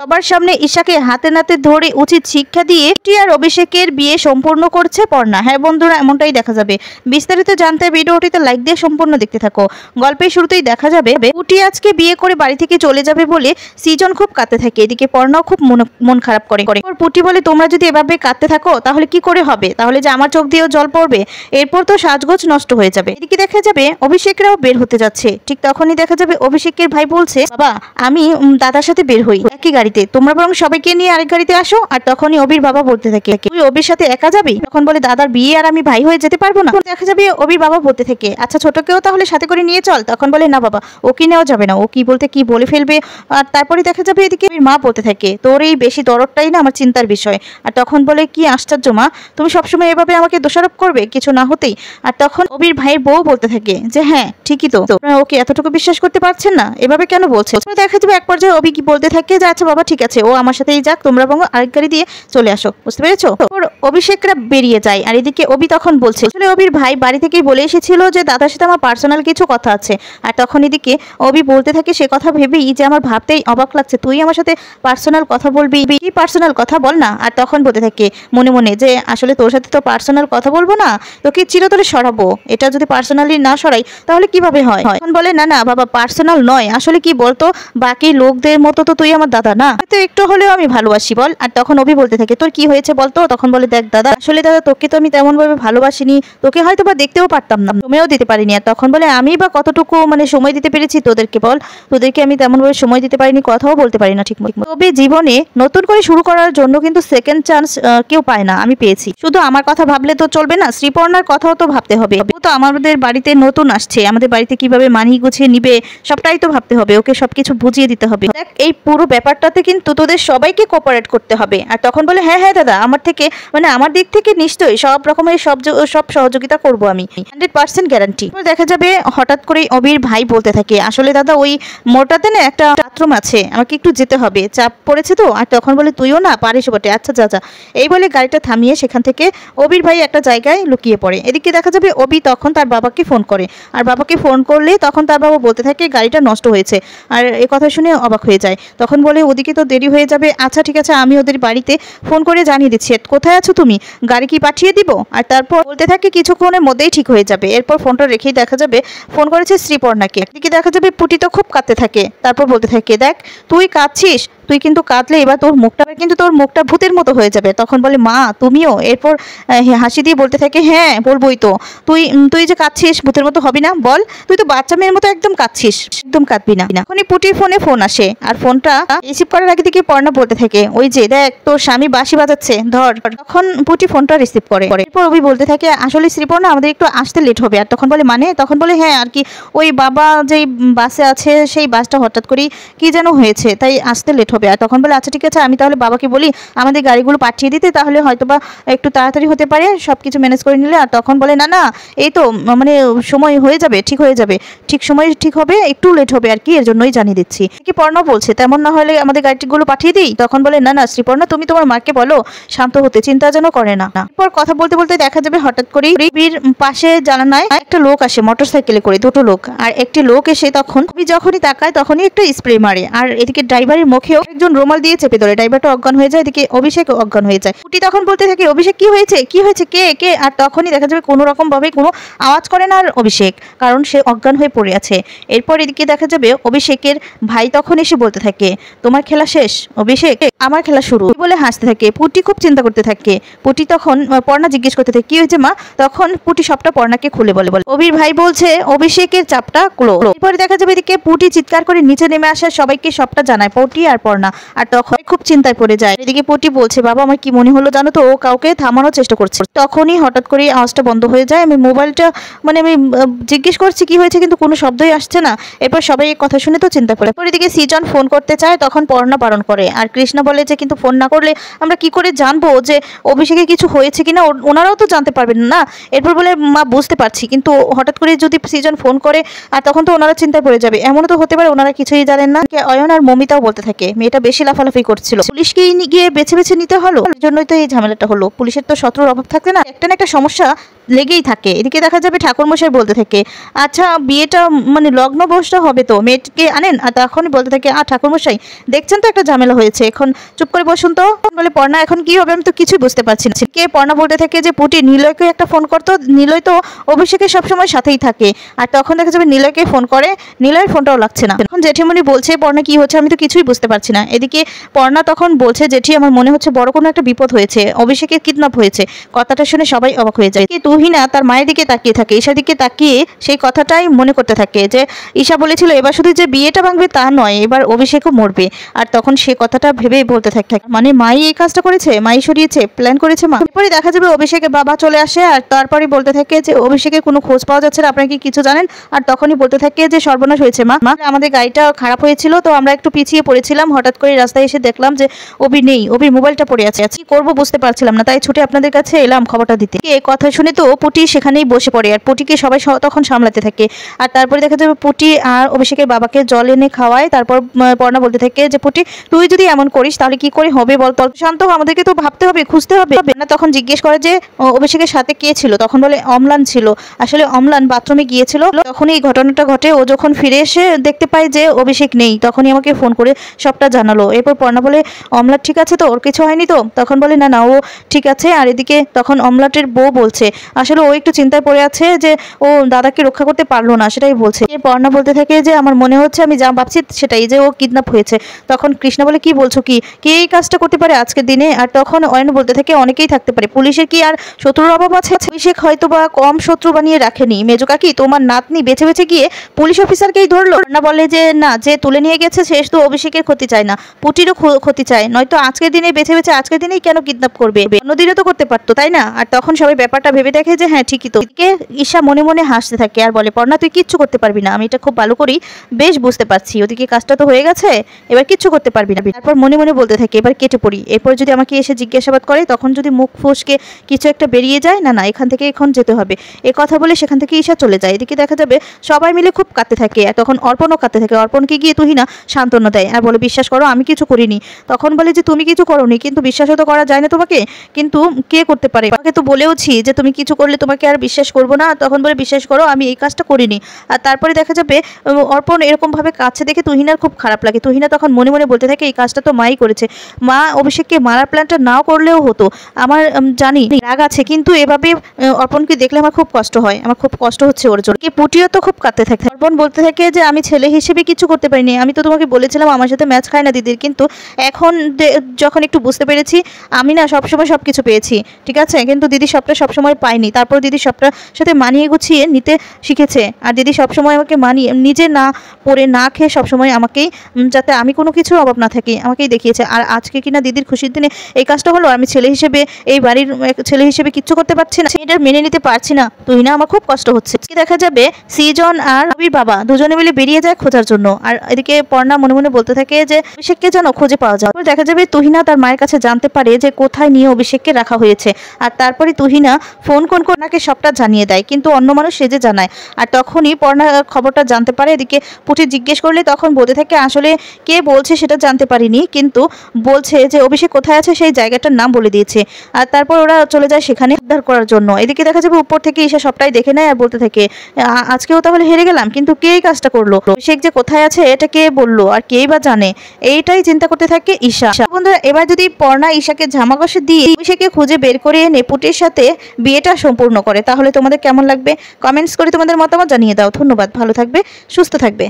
সবার সামনে ঈশাকে হাতে নাতে ধরে উচিত শিক্ষা দিয়ে পুটি আর অভিষেকের বিয়ে সম্পূর্ণ করছে পর্ণা। হ্যাঁ বন্ধুরা, এমনটাই দেখা যাবে। বিস্তারিত জানতে ভিডিওটিতে লাইক দিয়ে সম্পূর্ণ দেখতে থাকো। গল্পের শুরুতেই দেখা যাবে পুটি আজকে বিয়ে করে বাড়ি থেকে চলে যাবে বলে সৃজন খুব কাঁদতে থাকে। এদিকে পর্ণাও খুব মন খারাপ করে। পুটি বলে, তোমরা যদি এভাবে কাঁদতে থাকো তাহলে কি করে হবে? তাহলে যে আমার চোখ দিয়েও জল পড়বে, এরপর তো সাজগোজ নষ্ট হয়ে যাবে। এদিকে দেখা যাবে অভিষেকরাও বের হতে যাচ্ছে। ঠিক তখনই দেখা যাবে অভিষেকের ভাই বলছে, বাবা আমি দাদার সাথে বের হই একই গাড়িতে, তোমরা বরং সবাইকে নিয়ে আরেক গাড়িতে আসো। আর তখনই অবির বাবা বলতে থাকে, তুই অবির সাথে একা যাবি? তখন বলে, দাদার বিয়ে আর আমি ভাই হয়ে যেতে পারবো না। দেখা যাবে অবির বাবা বলতে থাকে, আচ্ছা ছোটকেও তাহলে সাথে করে নিয়ে চল। তখন বলে, না বাবা, ও কি নেওয়া যাবে না, ও কি বলতে কি বলে ফেলবে। আর তারপরে দেখা যাবে এদিকে মা বলতে থাকে, তোর এই বেশি দরদটাই না আমার চিন্তার বিষয়। আর তখন বলে, কি আশ্চর্য মা, তুমি সবসময় এভাবে আমাকে দোষারোপ করবে কিছু না হতেই। আর তখন অবির ভাইয়ের বউ বলতে থাকে যে, হ্যাঁ ঠিকই তো, ওকে এতটুকু বিশ্বাস করতে পারছেন না, এভাবে কেন বলছে। দেখা যাবে এক পর্যায়ে অবি কি বলতে থাকে যে, আচ্ছা বাবা ঠিক আছে, ও আমার সাথেই যাক, তোমরা বরং আরেক গাড়ি দিয়ে চলে আসো, বুঝতে পেরেছো। অভিষেকরা বেরিয়ে যায়। আর এদিকে অবি তখন বলছে, আসলে অবির ভাই বাড়ি থেকেই বলে এসেছিল যে দাদার সাথে আমার পার্সোনাল কিছু কথা আছে। আর তখন এদিকে অবি বলতে থাকে, সে কথা ভেবেই যে আমার ভাবতেই অবাক লাগছে, তুই আমার সাথে পার্সোনাল কথা বলবি, কি পার্সোনাল কথা বল না। আর তখন বলতে থাকে মনে মনে যে, আসলে তোর সাথে তো পার্সোনাল কথা বলবো না, তোকে চিরতরে সরাবো, এটা যদি পার্সোনালি না সরাই তাহলে কিভাবে হয়। তখন বলে, না না বাবা, পার্সোনাল নয়, আসলে কি বলতো, বাকি লোকদের মতো তো তুই আমার দাদা না, তো একটু হলেও আমি ভালোবাসি বল। আর তখন অভি বলতে থাকে, তোর কি হয়েছে বলতো। তখন বলে, দেখ দাদা, আসলে দাদা তোকে তো আমি তেমন ভাবে ভালোবাসিনি, তোকে হয়তো বা দেখতেও পারতাম না, তুমিও দিতে পারিনি। আর তখন বলে, আমি বা কতটুকু সময় দিতে পেরেছি তোদেরকে বল, তোদেরকে আমি তেমন ভাবে সময় দিতে পারিনি, কথাও বলতে পারি না ঠিক মতো। তবে জীবনে নতুন করে শুরু করার জন্য কিন্তু সেকেন্ড চান্স কেউ পায় না, আমি পেয়েছি। শুধু আমার কথা ভাবলে তো চলবে না, শ্রীপর্ণার কথাও তো ভাবতে হবে। ও তো আমাদের বাড়িতে নতুন আসছে, আমাদের বাড়িতে কিভাবে মানিয়ে গুছিয়ে নিবে সবটাই তো ভাবতে হবে, ওকে সবকিছু বুঝিয়ে দিতে হবে। দেখ এই পুরো ব্যাপারটাতে কিন্তু তোদের সবাইকে কোঅপারেট করতে হবে। আর তখন বলে, হ্যাঁ হ্যাঁ দাদা, আমার থেকে আমার দিক থেকে নিশ্চয়ই সব রকমের সব সহযোগিতা করব আমি, 100% গ্যারান্টি। দেখা যাবে হঠাৎ করে অবির ভাই বলতে থাকে, আসলে দাদা ওই মোটাতে না একটা বাথরুম আছে, আমাকে একটু যেতে হবে, চাপ পড়েছে তো। আর তখন বলে, তুইও না পারিস বটে, আচ্ছা যা যা। এই বলে গাড়িটা থামিয়ে সেখান থেকে অবির ভাই একটা জায়গায় লুকিয়ে পড়ে। এদিকে দেখা যাবে অবি তখন তার বাবাকে ফোন করে। আর বাবাকে ফোন করলে তখন তার বাবা বলতে থাকে গাড়িটা নষ্ট হয়েছে। আর এই কথা শুনে অবাক হয়ে যায়। তখন বলে, ওদিকে তো দেরি হয়ে যাবে, আচ্ছা ঠিক আছে আমি ওদের বাড়িতে ফোন করে জানিয়ে দিচ্ছি, কোথায় আছো তুমি, গাড়ি কি পাঠিয়ে দিব। আর তারপর বলতে থাকে কিছুক্ষণের মধ্যেই ঠিক হয়ে যাবে। এরপর ফোনটা রেখেই দেখা যাবে ফোন করেছে শ্রীপর্ণাকে। এদিকে দেখা যাবে পুটি তো খুব কাঁদতে থাকে। তারপর বলতে থাকে, দেখ তুই কাঁদছিস, তুই কিন্তু কাঁদলে এবার তোর মুখটা ভূতের মতো হয়ে যাবে। তখন বলে, মা তুমিও। এরপর হাসি দিয়ে বলতে থাকে, হ্যাঁ বলবোই তো, তুই যে কাঁদছিস ভূতের মতো হবি না বল, তুই তো বাচ্চা মেয়ের মতো একদম কাঁদছিস, একদম কাঁদবি না। এখনই পুটির ফোন আসে। আর ফোনটা রিসিভ করার আগে থেকে পর্ণা বলতে থাকে, ওই যে দেখ তোর স্বামী বাঁশি বাজাচ্ছে, ধর। তখন পুটি ফোনটা রিসিভ করে। এরপর অভি বলতে থাকে, আসলে শ্রীপর্ণা আমাদের একটু আসতে লেট হবে। আর তখন বলে, মানে? তখন বলে, হ্যাঁ আর কি, ওই বাবা যেই বাসে আছে সেই বাসটা হঠাৎ করেই কি যেন হয়েছে, তাই আসতে লেট হবে। আর তখন বলে, আচ্ছা ঠিক আছে, আমি তাহলে বাবাকে বলি আমাদের গাড়িগুলো পাঠিয়ে দিতে, তাহলে হয়তো বা একটু তাড়াতাড়ি হতে পারে, সবকিছু ম্যানেজ করে নিলে। আর তখন বলে, না না এই তো সময় হয়ে যাবে, ঠিক হয়ে যাবে, ঠিক সময় ঠিক হবে, একটু লেট হবে আর কি, এর জন্যই জানিয়ে দিচ্ছি। কি পর্ণা বলছে, তেমন না হলে আমাদের গাড়িগুলো পাঠিয়ে দিই। তখন বলে, না না শ্রীপর্ণা, তুমি তোমার মাকে বলো শান্ত হতে, চিন্তা যেন করে না। এরপর কথা বলতে বলতে দেখা যাবে হঠাৎ করেই বীর পাশে জানালায় একটা লোক আসে মোটরসাইকেলে করে, দুটো লোক। আর একটি লোক এসে তখন যখনই তাকায় তখনই একটা স্প্রে মারে। আর এদিকে ড্রাইভারের মুখেও একজন রুমাল দিয়ে চেপে ধরে, ড্রাইভারটা অজ্ঞান হয়ে যায়। এদিকে অভিষেক অজ্ঞান হয়ে যায়। পুটি তখন বলতে থাকে, অভিষেক কি হয়েছে, কি হয়েছে, কে কে। আর তখনই দেখা যাবে কোনো রকম ভাবে কোনো আওয়াজ করে না আর অভিষেক, কারণ সে অজ্ঞান হয়ে পড়ে আছে। এরপর এদিকে দেখা যাবে অভিষেকের ভাই তখন এসে বলতে থাকে, তোমার খেলা শেষ অভিষেক, আমার খেলা শুরু বলে হাসতে থাকে। পুটি খুব চিন্তা করতে থাকে। পুটি তখন পর্ণা জিজ্ঞেস করতে থাকে, কি হয়েছে মা। তখন পুটি সবটা পর্ণাকে খুলে বলে অভির ভাই বলছে অভিষেকের চাপটা ক্লো। এরপরে দেখা যাবে এদিকে পুটি চিৎকার করে নিচে নেমে আসে, সবাইকে সবটা জানায়, পুটি আর পর্ণা। আর তখন খুব চিন্তায় পড়ে যায়। এদিকে পুটি বলছে, বাবা আমার কি মনে হলো জানো তো, ও কাউকে থামানোর চেষ্টা করছে। তখনই হঠাৎ করে আওয়াজটা বন্ধ হয়ে যায়। আমি মোবাইলটা আমি জিজ্ঞেস করছি কি হয়েছে, কিন্তু কোনো শব্দই আসছে না। এরপর সবাই এই কথা শুনে তো চিন্তা করে। এরপর এদিকে সৃজন ফোন করতে চায়, তখন পর্ণা বারণ করে। আর কৃষ্ণা বলে যে, কিন্তু ফোন না করলে আমরা কি করে জানবো যে অভিষেকে কিছু হয়েছে কিনা, ওনারাও তো জানতে পারবেন না। এরপর বলে, মা বুঝতে পারছি, কিন্তু হঠাৎ করে যদি সৃজন ফোন করে আর তখন তো ওনারা চিন্তায় পড়ে যাবে, এমনও তো হতে পারে ওনারা কিছুই জানেন না। অয়ন আর মমিতাও বলতে থাকে, মেয়েটা বেশি লাফালাফি করছিল, পুলিশকে গিয়ে বেছে বেছে নিতে হলো, এর জন্যই তো এই ঝামেলাটা হলো। পুলিশের তো শত্রুর অভাব থাকতে না, একটা না একটা সমস্যা লেগেই থাকে। এদিকে দেখা যাবে ঠাকুরমশাই বলতে থাকে, আচ্ছা বিয়েটা লগ্ন বসটা হবে তো, মেয়েকে আনেন। আর তখনই বলতে থাকে, ঠাকুরমশাই দেখছেন তো একটা ঝামেলা হয়েছে, এখন চুপ করে বসুন তো। বলে পর্ণা এখন কি হবে, আমি তো কিছুই বুঝতে পারছি না। কে পর্ণা বলতে থাকে যে পুটি নিলয়কে একটা ফোন করতো, নিলয় তো অভিষেকের সবসময় সাথেই থাকে। আর তখন দেখা যাবে নিলয়কে ফোন করে, নিলয়ের ফোনটাও লাগছে না। এখন জেঠিমণি বলছে পর্ণা কি হচ্ছে, আমি তো কিছুই বুঝতে পারছি না। এদিকে পর্ণা তখন বলছে জেঠি আমার মনে হচ্ছে বড় কোনো একটা বিপদ হয়েছে, অভিষেকের কিডন্যাপ হয়েছে। কথাটা শুনে সবাই অবাক হয়ে যায়। তুহিনা তার মায়ের দিকে তাকিয়ে থাকে, ঈশার দিকে তাকিয়ে সেই কথাটাই মনে করতে থাকে যে ঈশা বলেছিল এবার শুধু যে বিয়েটা ভাঙবে তা নয়, এবার অভিষেকও মরবে। আর তখন সে কথাটা ভেবেই বলতে থাকে মানে মাই এই কাজটা করেছে, মাই সরিয়েছে, প্ল্যান করেছে মা। এরপরে দেখা যাবে অভিষেকের বাবা চলে আসে আর তারপরে বলতে থাকে যে অভিষেকের কোনো খোঁজ পাওয়া যাচ্ছে না, আপনারা কি কিছু জানেন? আর তখনই বলতে থাকে যে সর্বনাশ হয়েছে মা, আমাদের গাড়িটা খারাপ হয়েছিল তো আমরা একটু পিছিয়ে পড়েছিলাম, হঠাৎ করে রাস্তায় এসে দেখলাম যে অভি নেই, অভির মোবাইলটা পড়ে আছে, কি করবো বুঝতে পারছিলাম না, তাই ছুটে আপনাদের কাছে এলাম খবরটা দিতে। এই কথা শুনে তো পুটি সেখানেই বসে পড়ে আর পুটিকে সবাই তখন সামলাতে থাকে। আর তারপরে দেখা যাবে পুটি আর অভিষেকের বাবাকে জল এনে খাওয়ায়। তারপর পর্ণা বলতে থাকে যে পুটি তুই যদি এমন করিস তাহলে কি করে হবে বল, শান্ত আমাদেরকে তো ভাবতে হবে, খুঁজতে হবে। না তখন জিজ্ঞেস করে যে অভিষেকের সাথে কে ছিল, তখন বলে অম্লান ছিল। আসলে অম্লান বাথরুমে গিয়েছিল, তখন এই ঘটনাটা ঘটে। ও যখন ফিরে এসে দেখতে পায় যে অভিষেক নেই, তখনই আমাকে ফোন করে সবটা জানালো। এরপর পর্ণা বলে অম্লাট ঠিক আছে তো, ওর কিছু হয়নি তো? তখন বলে না না ও ঠিক আছে। আর এদিকে তখন অম্লাটের বউ বলছে আসলে ও একটু চিন্তায় পড়ে আছে যে ও দাদাকে রক্ষা করতে পারলো না, সেটাই বলছে। পর্ণা বলতে থাকে যে আমার মনে হচ্ছে আমি যা ভাবছি সেটাই, যে ও কিডন্যাপ হয়েছে। তখন কৃষ্ণা বলে কি বলছো, কি কে এই কাজটা করতে পারে আজকের দিনে? আর তখন অয়ন বলতে থাকে অনেকেই থাকতে পারে, পুলিশের কি আর শত্রুর অভাব আছে? অভিষেক হয়তো বা কম শত্রু বানিয়ে রাখেনি। মেজো কাকি তোমার নাতনি বেছে বেছে গিয়ে পুলিশ অফিসারকেই ধরলো না, বলে যে না যে তুলে নিয়ে গেছে সে শুধু অভিষেকের ক্ষতি চায় না, পুটিরও ক্ষতি চায়, নয়তো আজকের দিনে বেছে বেছে আজকের দিনেই কেন কিডন্যাপ করবে, অন্যদিনও তো করতে পারতো তাই না? আর তখন সবাই ব্যাপারটা ভেবে দেখে যে হ্যাঁ ঠিকই তো। এদিকে ঈশা মনে মনে হাসতে থাকে আর বলে পর্ণা তুই কিচ্ছু করতে পারবি না, আমি এটা খুব ভালো করেই বেশ বুঝতে পারছি। ওদিকে কাজটা তো হয়ে গেছে, এবার কিচ্ছু করতে পারবি না। তারপর মনে মনে বলতে থাকে এবার কেটে পড়ি, এরপর যদি আমাকে এসে জিজ্ঞাসাবাদ করে তখন যদি মুখ ফসকে কিছু একটা বেরিয়ে যায়, না না এখান থেকে এখন যেতে হবে। এ কথা বলে সেখান থেকে ঈশা চলে যায়। এদিকে দেখা যাবে সবাই মিলে খুব কাঁদতে থাকে আর তখন অর্পণও কাঁদতে থাকে। অর্পণকে গিয়ে তুহিনা সান্ত্বনা দেয় আর বলে বিশ্বাস করো আমি কিছু করিনি। তখন বলে যে তুমি কিছু করোনি, কিন্তু বিশ্বাসও তো করা যায় না তোমাকে, কিন্তু কে করতে পারে? তোমাকে তো বলেওছি যে তুমি কিছু করলে তোমাকে আর বিশ্বাস করবো না। তখন বলে বিশ্বাস করো আমি এই কাজটা করিনি। আর তারপরে দেখা যাবে অর্পণ এরকম ভাবে কাছে দেখে তুহিনার খুব খারাপ লাগে। তুহিনা তখন মনে মনে বলতে থাকে এই কাজটা তো মাই করেছে, মা অভিষেককে মারার প্ল্যানটা নাও করলেও হতো। আমার জানি রাগ আছে, কিন্তু এভাবে অর্পণকে দেখলে আমার খুব কষ্ট হয়, আমার খুব কষ্ট হচ্ছে ওর জন্য। পুটিও তো খুব কাঁদতে থাকে। অর্পণ বলতে থাকে যে আমি ছেলে হিসেবে কিছু করতে পারিনি, আমি তো তোমাকে বলেছিলাম আমার সাথে ম্যাচ খায় না দিদির, কিন্তু এখন যখন একটু বুঝতে পেরেছি আমি না সবসময় সব কিছু পেয়েছি ঠিক আছে, কিন্তু দিদি সবটা সবসময় পাইনি। তারপর দিদি সবটার সাথে মানিয়ে গুছিয়ে নিতে শিখেছে আর দিদি সবসময় আমাকে মানিয়ে নিজে না পড়ে না খেয়ে সবসময় আমাকেই, যাতে আমি কোনো কিছুর অভাব না থাকি, আমাকেই দেখিয়েছে। আর আজকে কিনা দিদির খুশির দিনে এই কাজটা হলো, আমি ছেলে হিসেবে এই বাড়ির ছেলে হিসেবে কিচ্ছু করতে পারছি না, এটা মেনে নিতে পারছি না। তুই না আমার খুব কষ্ট হচ্ছে। দেখা যাবে সৃজন আর রবির বাবা দুজনে মিলে বেরিয়ে যায় খোঁজার জন্য। আর এদিকে পর্ণা মনে মনে বলতে থাকে যে অভিষেককে যেন খুঁজে পাওয়া যায়। দেখা যাবে তুহিনা তার মায়ের কাছে জানতে পারে যে কোথায় নিয়ে অভিষেককে রাখা হয়েছে। আর তারপরে তুহিনা ফোন কর্ণাকে সবটা জানিয়ে দেয়, কিন্তু অন্য মানুষ সেজে জানায়। আর তখনই পর্ণা খবরটা জানতে পারে। এদিকে পুটি জিজ্ঞেস করলে তখন বলতে থাকে আসলে কে বলছে সেটা জানতে পারিনি, কিন্তু বলছে যে অভিষেক কোথায় আছে সেই জায়গাটার নাম বলে দিয়েছে। আর তারপর ওরা চলে যায় সেখানে উদ্ধার করার জন্য। এদিকে দেখা যাবে উপর থেকে ঈশা সবটাই দেখে নেয় আর বলতে থাকে আজকেও তাহলে হেরে গেলাম, কিন্তু কে এই কাজটা করলো, অভিষেক যে কোথায় আছে এটা কে বললো আর কেই বা জানে, এইটাই চিন্তা করতে থাকে ঈশা। বন্ধুরা এবার যদি পর্ণা ঈশাকে জামাকষে দিয়ে অভিষেককে খুঁজে বের করে এনে পুটির সাথে বিয়েটা সম্পূর্ণ করে তাহলে তোমাদের কেমন লাগবে? কমেন্টস করে তোমাদের মতামত জানিয়ে দাও। ধন্যবাদ, ভালো থাকবে, সুস্থ থাকবে।